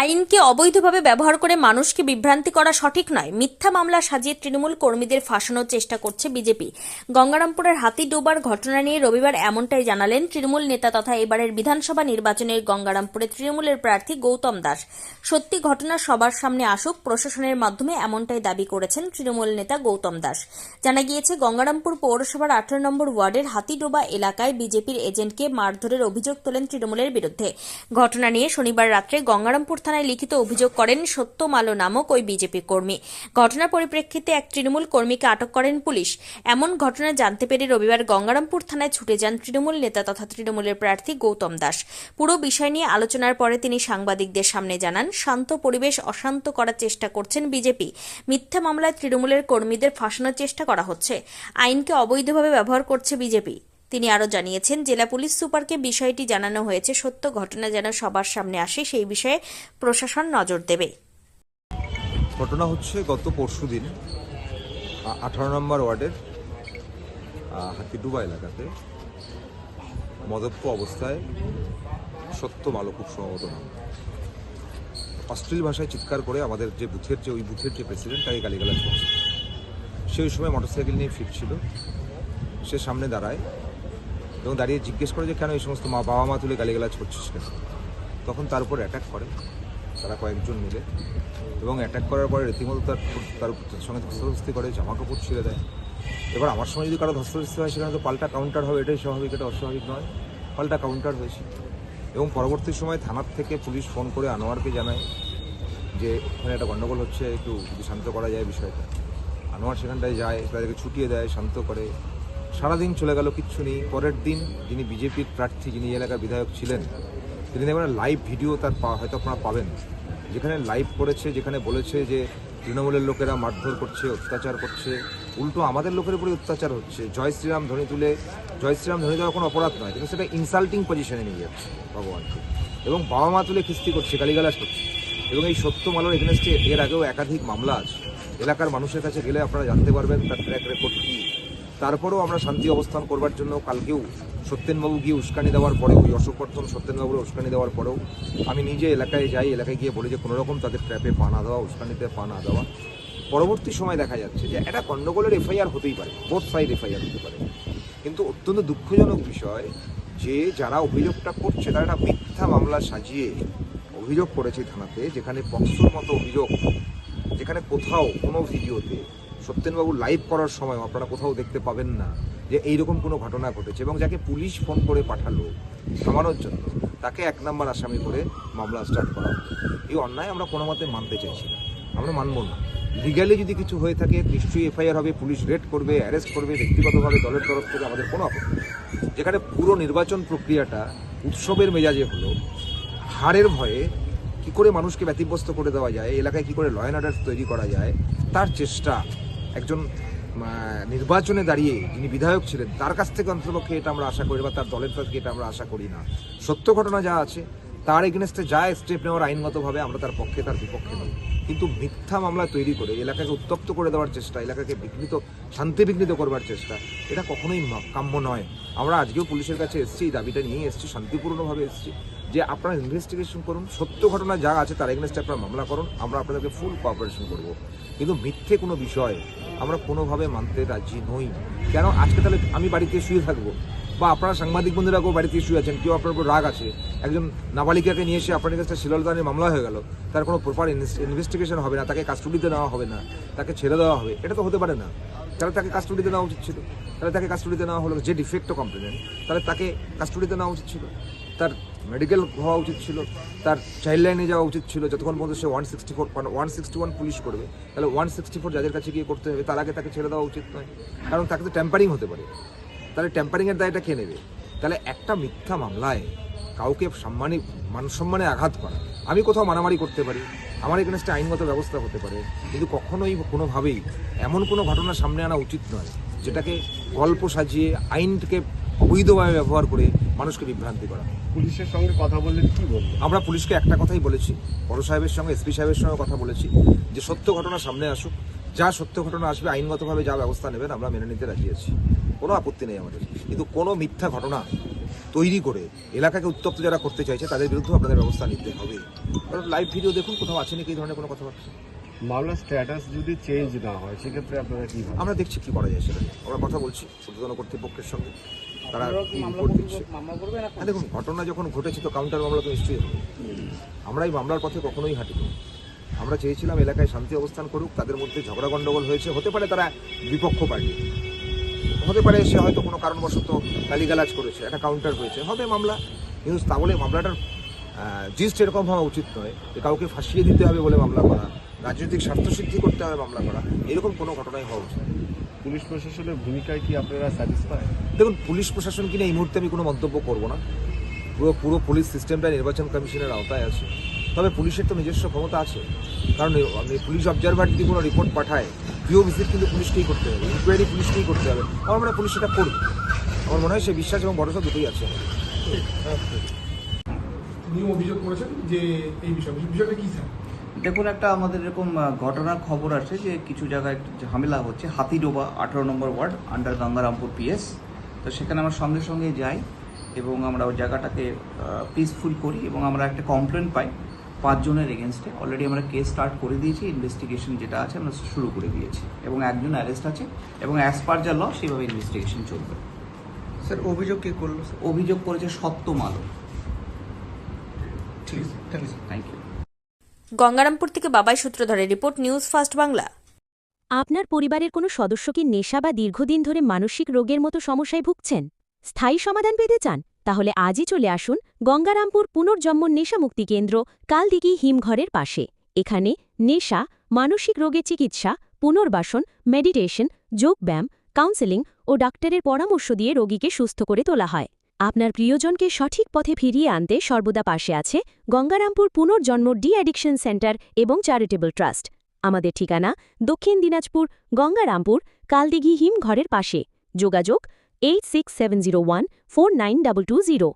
আইনকে অবৈধভাবে ব্যবহার করে মানুষকে বিভ্রান্তি করা সঠিক নয়। মিথ্যা মামলা সাজিয়ে তৃণমূল কর্মীদের ফাঁসানোর চেষ্টা করছে বিজেপি। গঙ্গারামপুরের হাতিডোবার ঘটনা নিয়ে রবিবার এমনটাই জানালেন তৃণমূল নেতা তথা এবারের বিধানসভা নির্বাচনের গঙ্গারামপুরে তৃণমূলের প্রার্থী গৌতম দাস। সত্যি ঘটনা সবার সামনে আসুক, প্রশাসনের মাধ্যমে এমনটাই দাবি করেছেন তৃণমূল নেতা গৌতম দাস। জানা গিয়েছে, গঙ্গারামপুর পৌরসভার 18 নম্বর ওয়ার্ডের হাতিডোবা এলাকায় বিজেপির এজেন্টকে মারধরের অভিযোগ তোলেন তৃণমূলের বিরুদ্ধে। ঘটনা নিয়ে শনিবার রাত্রে গঙ্গারামপুর থানায় লিখিত অভিযোগ করেন সত্যম আলো নামক ওই বিজেপি কর্মী। ঘটনার পরিপ্রেক্ষিতে এক তৃণমূল কর্মীকে আটক করেন পুলিশ। এমন ঘটনা জানতে পেরে রবিবার গঙ্গারামপুর থানায় ছুটে যান তৃণমূল নেতা তথা তৃণমূলের প্রার্থী গৌতম দাস। পুরো বিষয় নিয়ে আলোচনার পরে তিনি সাংবাদিকদের সামনে জানান, শান্ত পরিবেশ অশান্ত করার চেষ্টা করছেন বিজেপি। মিথ্যা মামলায় তৃণমূলের কর্মীদের ফাঁসানোর চেষ্টা করা হচ্ছে। আইনকে অবৈধভাবে ব্যবহার করছে বিজেপি। তিনি আরও জানিয়েছেন, জেলা পুলিশ সুপারকে বিষয়টি জানানো হয়েছে। সত্য ঘটনা যেন সবার সামনে আসে সেই বিষয়ে প্রশাসন নজর দেবে। ঘটনা হচ্ছে গত পরশুদিন 18 নম্বর ওয়ার্ডের হাতিডোবা এলাকাতে মদ্যপ অবস্থায় সত্যম আলো, খুব সম্ভবত নাম, অশ্লীল ভাষায় চিৎকার করে আমাদের যে বুথের যে প্রেসিডেন্ট তাকে গালিগালাজ করছে। সেই সময় মোটরসাইকেল নিয়ে ফিরছিল, সে সামনে দাঁড়ায় এবং দাঁড়িয়ে জিজ্ঞেস করে যে কেন এই সমস্ত বাবা মা তুলে গালিগালাজ করছিস কেন। তখন তার উপর অ্যাটাক করে তারা কয়েকজন মিলে, এবং অ্যাটাক করার পরে রীতিমতো তার সঙ্গে ধস্তাধস্তি করে, জামা কাপড় ছিঁড়ে দেয়। এবার আমার সঙ্গে যদি কারো ধস্তাধস্তি হয় সেখানে তো পাল্টা কাউন্টার হবে, এটাই স্বাভাবিক, এটা অস্বাভাবিক নয়। পাল্টা কাউন্টার হয়েছে এবং পরবর্তী সময় থানার থেকে পুলিশ ফোন করে আনোয়ারকে জানায় যে ওখানে একটা গণ্ডগোল হচ্ছে, একটু যদি শান্ত করা যায় বিষয়টা। আনোয়ার সেখানটায় যায়, তাদেরকে ছুটিয়ে দেয়, শান্ত করে। সারাদিন চলে গেল, কিচ্ছু নেই। পরের দিন যিনি বিজেপির প্রার্থী, যিনি এলাকার বিধায়ক ছিলেন, তিনি দেখবেন লাইভ ভিডিও তার হয়তো আপনারা পাবেন, যেখানে লাইভ করেছে, যেখানে বলেছে যে তৃণমূলের লোকেরা মারধর করছে, অত্যাচার করছে, উল্টো আমাদের লোকের উপরে অত্যাচার হচ্ছে। জয় শ্রীরাম ধ্বনি তুলে, জয় শ্রীরাম ধ্বনি দেওয়া কোনো অপরাধ নয়, কিন্তু সেটা ইনসাল্টিং পজিশনে নিয়ে যাচ্ছে ভগবানকে, এবং বাবা মা তুলে খিস্তি করছে, গালিগালাজ করছে। এবং এই সত্যম আলোর এগেনস্টে এর আগেও একাধিক মামলা আছে। এলাকার মানুষের কাছে গেলে আপনারা জানতে পারবেন তার ট্র্যাক রেকর্ড কী। তারপরেও আমরা শান্তি অবস্থান করবার জন্য কালকেও সত্যেনবাবু গিয়ে উস্কানি দেওয়ার পরেও, ওই অশোকবর্ধন সত্যেনবাবুর উস্কানি দেওয়ার পরেও আমি নিজে এলাকায় যাই, এলাকায় গিয়ে বলি যে কোনোরকম তাদের ট্র্যাপে পা না দেওয়া, উস্কানিতে পা না দেওয়া। পরবর্তী সময় দেখা যাচ্ছে যে একটা গণ্ডগোলের এফআইআর হতেই পারে, বোথ সাইড এফআইআর হতে পারে, কিন্তু অত্যন্ত দুঃখজনক বিষয় যে যারা অভিযোগটা করছে তারা একটা মিথ্যা মামলা সাজিয়ে অভিযোগ করেছে থানাতে, যেখানে পক্সোর মতো অভিযোগ, যেখানে কোথাও কোনো ভিডিওতে সত্যেনবাবু লাইভ করার সময় আপনারা কোথাও দেখতে পাবেন না যে এইরকম কোনো ঘটনা ঘটেছে। এবং যাকে পুলিশ ফোন করে পাঠালো থামানোর জন্য, তাকে 1 নম্বর আসামি করে মামলা স্টার্ট করা হলো। এই অন্যায় আমরা কোনো মতে মানতে চাইছি না, আমরা মানব না। লিগ্যালি যদি কিছু হয়ে থাকে নিশ্চয়ই এফআইআর হবে, পুলিশ রেড করবে, অ্যারেস্ট করবে, ব্যক্তিগতভাবে দলের তরফ থেকে আমাদের কোনো আপত্তি নেই। যেখানে পুরো নির্বাচন প্রক্রিয়াটা উৎসবের মেজাজে হলো, হারের ভয়ে কী করে মানুষকে ব্যতিব্যস্ত করে দেওয়া যায়, এলাকায় কী করে ল অ্যান্ড অর্ডার তৈরি করা যায়, তার চেষ্টা একজন নির্বাচনে দাঁড়িয়ে যিনি বিধায়ক ছিলেন তার কাছ থেকে অন্ততপক্ষে এটা আমরা আশা করি, বা তার দলের কাছ থেকে এটা আমরা আশা করি না। সত্য ঘটনা যা আছে তার এগেনস্টে যা স্টেপ নেওয়ার আইনগতভাবে আমরা তার পক্ষে, তার বিপক্ষে নই। কিন্তু মিথ্যা মামলা তৈরি করে এলাকাকে উত্তপ্ত করে দেওয়ার চেষ্টা, এলাকাকে শান্তি বিঘ্নিত করবার চেষ্টা, এটা কখনোই কাম্য নয়। আমরা আজকেও পুলিশের কাছে এসেছি, এই দাবিটা নিয়েই এসেছি, শান্তিপূর্ণভাবে এসেছি যে আপনারা ইনভেস্টিগেশন করুন, সত্য ঘটনা যা আছে তার এগেনস্টে আপনারা মামলা করুন, আমরা আপনাদেরকে ফুল কোঅপারেশন করব। কিন্তু মিথ্যে কোনো বিষয় আমরা কোনোভাবে মানতে রাজি নই। কেন আজকে তাহলে আমি বাড়িতে শুয়ে থাকবো, বা আপনারা সাংবাদিক বন্ধুরাকেও বাড়িতে শুয়ে আছেন, কেউ আপনার উপর রাগ আছে, একজন নাবালিকাকে নিয়ে এসে আপনার কাছে শিলদানের মামলা হয়ে গেল, তার কোনো প্রপার ইনভেস্টিগেশন হবে না, তাকে কাস্টডিতে নেওয়া হবে না, তাকে ছেড়ে দেওয়া হবে, এটা তো হতে পারে না। তাহলে তাকে কাস্টডিতে নেওয়া উচিত ছিল, তাহলে তাকে কাস্টডিতে নেওয়া হলো, যে ডিফেক্টও কমপ্লেনেন্ট তাহলে তাকে কাস্টডিতে নেওয়া উচিত ছিল, তার মেডিকেল হওয়া উচিত ছিল, তার চাইল্ড লাইনে যাওয়া উচিত ছিল। যতক্ষণ পর্যন্ত সে 161 পুলিশ করবে, তাহলে 164 যাদের কাছে গিয়ে করতে হবে, তার আগে তাকে ছেড়ে দেওয়া উচিত নয়, কারণ তাকে তো ট্যাম্পারিং হতে পারে। তাহলে ট্যাম্পারিংয়ের দায়টা কে নেবে? তাহলে একটা মিথ্যা মামলায় কাউকে মানসম্মানে আঘাত করা, আমি কোথাও মারামারি করতে পারি, আমার এগেনস্টে আইনগত ব্যবস্থা হতে পারে, কিন্তু কখনোই কোনোভাবেই এমন কোনো ঘটনা সামনে আনা উচিত নয় যেটাকে গল্প সাজিয়ে আইনকে অবৈধভাবে ব্যবহার করে মানুষকে বিভ্রান্তি করা। পুলিশের সঙ্গে কথা বললেন, কি বলবেন? আমরা পুলিশকে একটা কথাই বলেছি, বড় সাহেবের সঙ্গে, এসপি সাহেবের সঙ্গে কথা বলেছি যে সত্য ঘটনা সামনে আসুক, যা সত্য ঘটনা আসবে আইনগতভাবে যা ব্যবস্থা নেবেন আমরা মেনে নিতে রাজি আছি, কোনো আপত্তি নেই আমাদের। কিন্তু কোনো মিথ্যা ঘটনা তৈরি করে এলাকাকে উত্তপ্ত যারা করতে চাইছে তাদের বিরুদ্ধে আপনাদের ব্যবস্থা নিতে হবে। কারণ লাইভ ভিডিও দেখুন, কোথাও আছে নাকি এই ধরনের কোনো কথাবার্তা। মামলার স্ট্যাটাস যদি চেঞ্জ না হয় সেক্ষেত্রে আপনারা কি ভাবেন? আমরা দেখছি কি করা যায় সেটা নিয়ে। আমরা কথা বলছি ঊর্ধ্বতন কর্তৃপক্ষের সঙ্গে, তারা কি রিপোর্ট দিচ্ছে। হ্যাঁ, দেখুন, ঘটনা যখন ঘটেছে তো কাউন্টার মামলা তো নিশ্চয়ই হবে। আমরা এই মামলার পথে কখনোই হাঁটিনি। আমরা চেয়েছিলাম এলাকায় শান্তি অবস্থান করুক, তাদের মধ্যে ঝগড়া গণ্ডগোল হয়েছে, হতে পারে তারা বিপক্ষ পার্টি, হতে পারে সে হয়তো কোনো কারণবশত গালিগালাজ করেছে, একটা কাউন্টার হয়েছে, হবে মামলা। কিন্তু তা বলে মামলাটার জিস্ট এরকম হওয়া উচিত নয় যে কাউকে ফাঁসিয়ে দিতে হবে বলে মামলা করা, রাজনৈতিক স্বার্থসিদ্ধি করতে হবে মামলা করা, এরকম কোনো ঘটনাই হওয়া উচিত নয়। পুলিশ প্রশাসনের ভূমিকায় কি আপনারা স্যাটিসফাই? দেখুন, পুলিশ প্রশাসনকে নিয়ে এই মুহূর্তে আমি কোনো মন্তব্য করব না। পুরো পুলিশ সিস্টেমটা নির্বাচন কমিশনের আওতায় আছে। তবে পুলিশের তো নিজস্ব ক্ষমতা আছে, কারণ আমি পুলিশ অবজারভার যদি কোনো রিপোর্ট পাঠায়, পিও ভিজিট কিন্তু পুলিশকেই করতে হবে, ইনকোয়ারি পুলিশকেই করতে হবে। আমার মনে হয় পুলিশ সেটা করবে। আমার মনে হয় সে বিশ্বাস এবং ভরসা দুটোই আছে। নিয়ে অভিযোগ করেছেন যে এই বিষয়টা কি স্যার? দেখুন, একটা আমাদের এরকম ঘটনার খবর আছে যে কিছু জায়গায় একটু ঝামেলা হচ্ছে, হাতিডোবা 18 নম্বর ওয়ার্ড আন্ডার গঙ্গারামপুর পিএস। তো সেখানে আমরা সঙ্গে সঙ্গে যাই এবং আমরা ওই জায়গাটাকে পিসফুল করি এবং আমরা একটা কমপ্লেন পাই 5 জনের এগেনস্টে। অলরেডি আমরা কেস স্টার্ট করে দিয়েছি, ইনভেস্টিগেশন যেটা আছে আমরা শুরু করে দিয়েছি এবং একজন অ্যারেস্ট আছে এবং অ্যাজ পার যা ল সেভাবে ইনভেস্টিগেশন চলবে। স্যার অভিযোগ কে করলো স্যার? অভিযোগ করেছে সত্যম আলো। ঠিক আছে, thank you. Thank you. Gangarampur থেকে বাবাই সূত্রধরের রিপোর্ট, নিউজ ফার্স্ট বাংলা। আপনার পরিবারের কোনো সদস্য কি নেশা বা দীর্ঘদিন ধরে মানসিক রোগের মতো সমস্যায় ভুগছেন? স্থায়ী সমাধান পেতে চান? তাহলে আজই চলে আসুন গঙ্গারামপুর পুনর্জন্ম নেশামুক্তি কেন্দ্র, কালদিঘি হিমঘরের পাশে। এখানে নেশা, মানসিক রোগের চিকিৎসা, পুনর্বাসন, মেডিটেশন, যোগব্যায়াম, কাউন্সেলিং ও ডাক্তারের পরামর্শ দিয়ে রোগীকে সুস্থ করে তোলা হয়। আপনার প্রিয়জনকে সঠিক পথে ফিরিয়ে আনতে সর্বদা পাশে আছে গঙ্গারামপুর পুনর্জন্ম ডি অ্যাডিকশন সেন্টার এবং চ্যারিটেবল ট্রাস্ট। আমাদের ঠিকানা দক্ষিণ দিনাজপুর, গঙ্গারামপুর, কালদিঘি হিমঘরের পাশে। যোগাযোগ 8670149220।